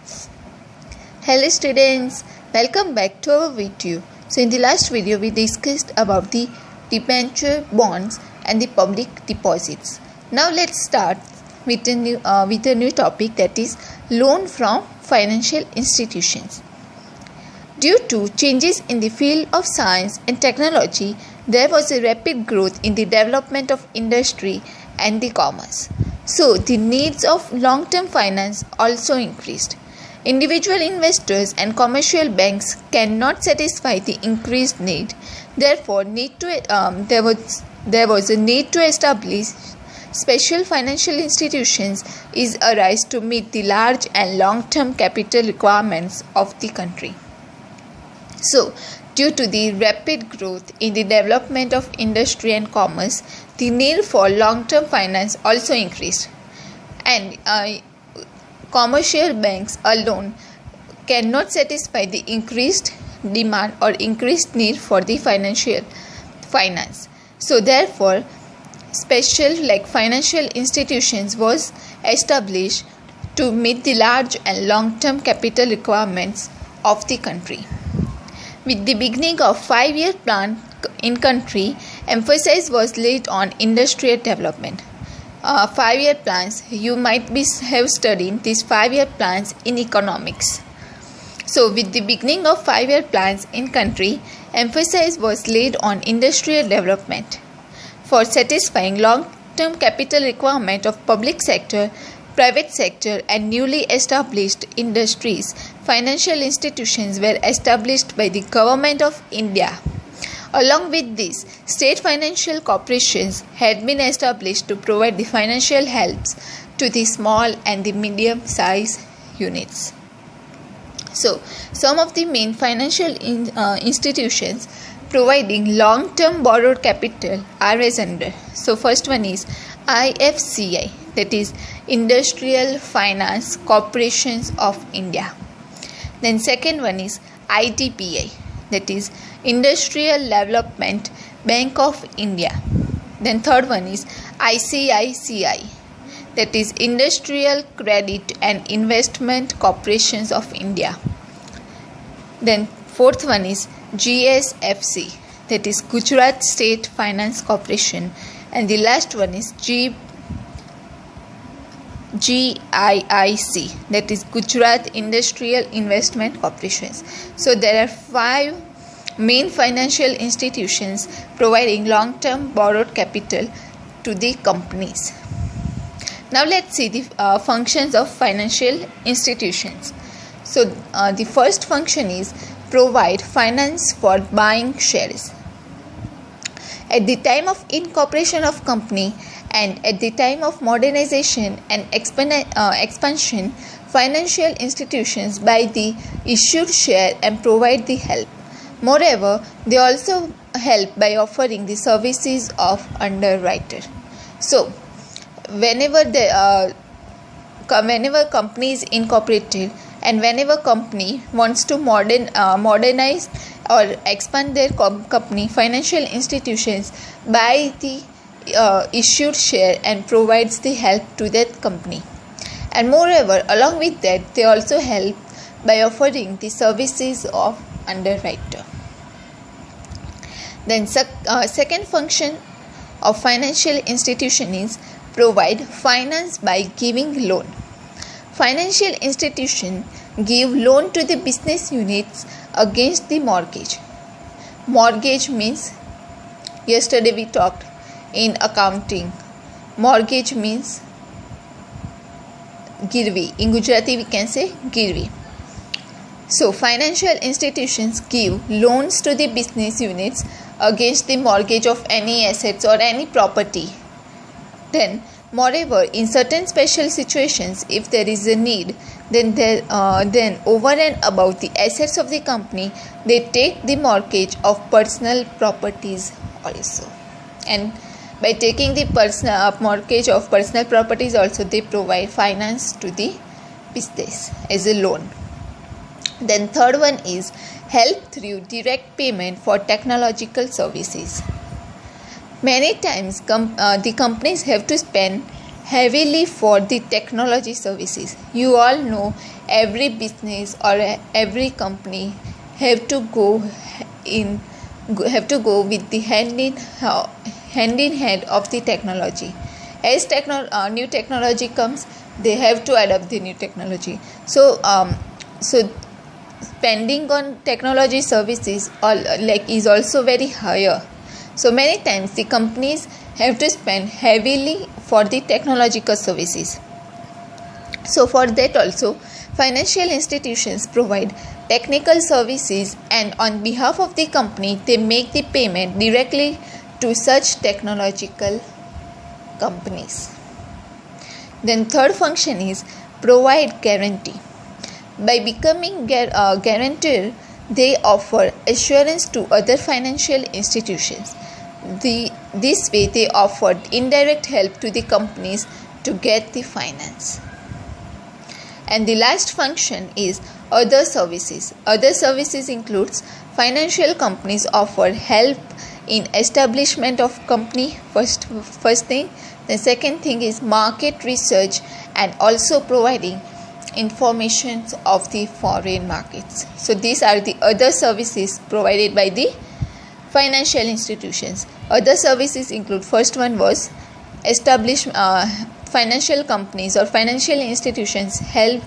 Hello students, welcome back to our video. So in the last video we discussed about the debenture bonds and the public deposits. Now let's start with a new topic, that is loan from financial institutions. Due to changes in the field of science and technology, there was a rapid growth in the development of industry and the commerce. So the needs of long-term finance also increased. Individual investors and commercial banks cannot satisfy the increased need. Therefore, there was a need to establish special financial institutions is arise to meet the large and long-term capital requirements of the country. So, due to the rapid growth in the development of industry and commerce, the need for long-term finance also increased, and commercial banks alone cannot satisfy the increased demand or increased need for the financial finance. So therefore, special financial institutions was established to meet the large and long-term capital requirements of the country. With the beginning of 5-year plan in country, emphasis was laid on industrial development. 5-year plans, you might have studied these 5-year plans in economics. So with the beginning of 5-year plans in country, emphasis was laid on industrial development. For satisfying long-term capital requirement of public sector, private sector and newly established industries, financial institutions were established by the Government of India. Along with this, state financial corporations had been established to provide the financial helps to the small and the medium-sized units. So, some of the main financial institutions providing long-term borrowed capital are as under. So, first one is IFCI, that is Industrial Finance Corporations of India. Then second one is IDBI, that is Industrial Development Bank of India. Then third one is ICICI, that is Industrial Credit and Investment Corporations of India. Then fourth one is GSFC, that is Gujarat State Finance Corporation. And the last one is GIIC, that is Gujarat Industrial Investment Corporations. So there are 5 main financial institutions providing long-term borrowed capital to the companies. Now let's see the functions of financial institutions. So the first function is provide finance for buying shares. At the time of incorporation of company and at the time of modernization and expansion, financial institutions buy the issued share and provide the help. Moreover, they also help by offering the services of underwriter. So, whenever company is incorporated and whenever company wants to modernize or expand their company, financial institutions buy the issued share and provides the help to that company. And moreover, along with that, they also help by offering the services of underwriter. Then second function of financial institution is provide finance by giving loan. Financial institution give loan to the business units against the mortgage. Mortgage means, yesterday we talked in accounting, mortgage means girvi. In Gujarati we can say girvi. So financial institutions give loans to the business units against the mortgage of any assets or any property. Then moreover, in certain special situations, if there is a need, then over and above the assets of the company, they take the mortgage of personal properties also. And by taking the mortgage of personal properties also, they provide finance to the business as a loan. Then third one is help through direct payment for technological services. Many times the companies have to spend heavily for the technology services. You all know every business or every company have to go with the hand in hand of the technology. As new technology comes, they have to adopt the new technology. So spending on technology services is also very higher. So many times the companies have to spend heavily for the technological services. So for that also, financial institutions provide technical services, and on behalf of the company they make the payment directly to such technological companies. Then third function is provide guarantee. By becoming guarantor, they offer assurance to other financial institutions. This way they offered indirect help to the companies to get the finance. And the last function is other services. Other services includes financial companies offer help in establishment of company, first thing. The second thing is market research and also providing information of the foreign markets. So these are the other services provided by the financial institutions. Other services include, first one was financial companies or financial institutions help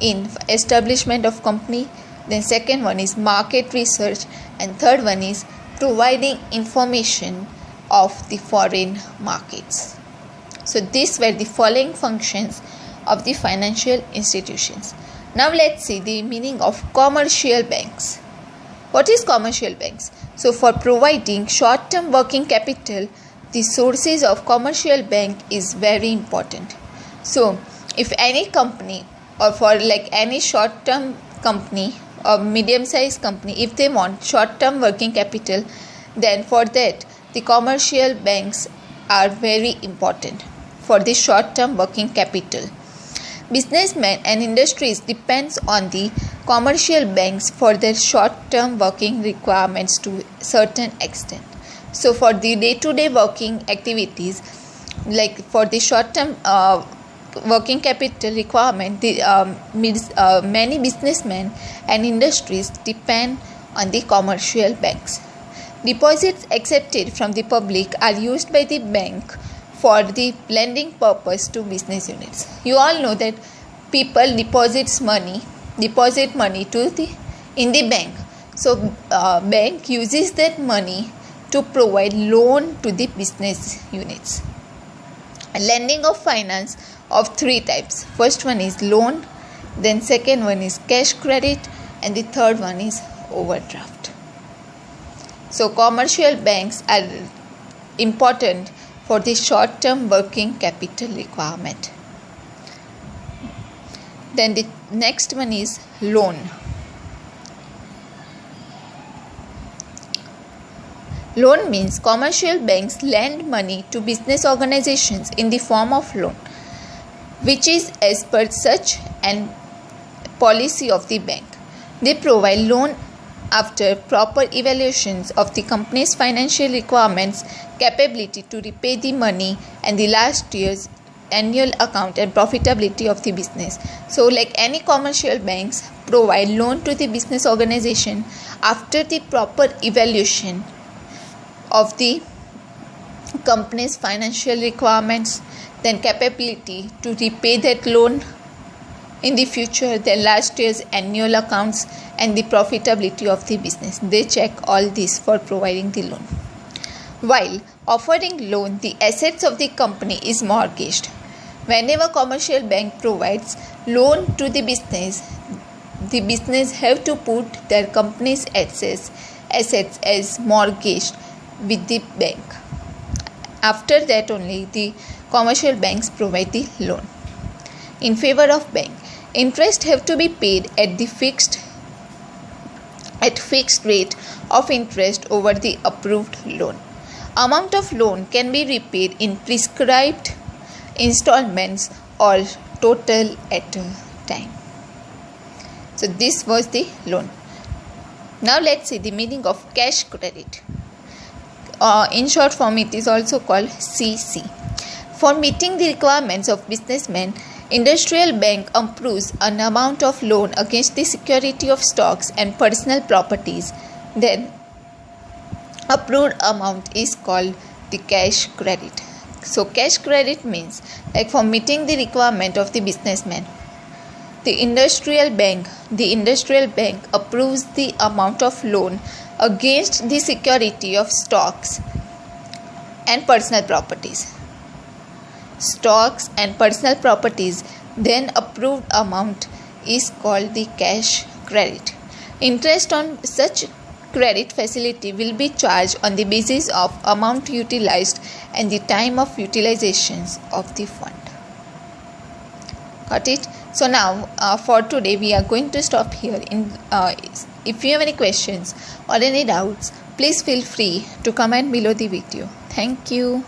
in establishment of company. Then second one is market research, and third one is providing information of the foreign markets. So these were the following functions of the financial institutions. Now let's see the meaning of commercial banks. What is commercial banks? So for providing short-term working capital, the sources of commercial bank is very important. So if any company, or for any short-term company or medium-sized company, if they want short-term working capital, then for that the commercial banks are very important for the short-term working capital. Businessmen and industries depends on the commercial banks for their short-term working requirements to a certain extent. So for the day-to-day working activities, like for the short-term working capital requirement, many businessmen and industries depend on the commercial banks. Deposits accepted from the public are used by the bank for the lending purpose to business units. You all know that people deposit money in the bank. So bank uses that money to provide loan to the business units. Lending of finance of three types. First one is loan, then second one is cash credit, and the third one is overdraft. So commercial banks are important for the short-term working capital requirement. Then the next one is loan. Loan means commercial banks lend money to business organizations in the form of loan, which is as per such an policy of the bank. They provide loan after proper evaluations of the company's financial requirements, capability to repay the money, and the last year's annual account and profitability of the business. So any commercial banks provide loan to the business organization after the proper evaluation of the company's financial requirements, then capability to repay that loan in the future, the last year's annual accounts, and the profitability of the business. They check all this for providing the loan. While offering loan, the assets of the company is mortgaged. Whenever commercial bank provides loan to the business have to put their company's assets as mortgaged with the bank. After that only the commercial banks provide the loan. In favor of bank, interest have to be paid at fixed rate of interest over the approved loan. Amount of loan can be repaid in prescribed installments or total at a time. So this was the loan. Now let's see the meaning of cash credit. In short form, it is also called CC. For meeting the requirements of businessmen, Industrial Bank approves an amount of loan against the security of stocks and personal properties. Then, approved amount is called the cash credit. So, cash credit means like for meeting the requirement of the businessman. The industrial bank approves the amount of loan against the security of stocks and personal properties. Stocks and personal properties, then approved amount is called the cash credit. Interest on such credit facility will be charged on the basis of amount utilized and the time of utilizations of the fund. Got it? So now for today we are going to stop here. If you have any questions or any doubts, please feel free to comment below the video. Thank you.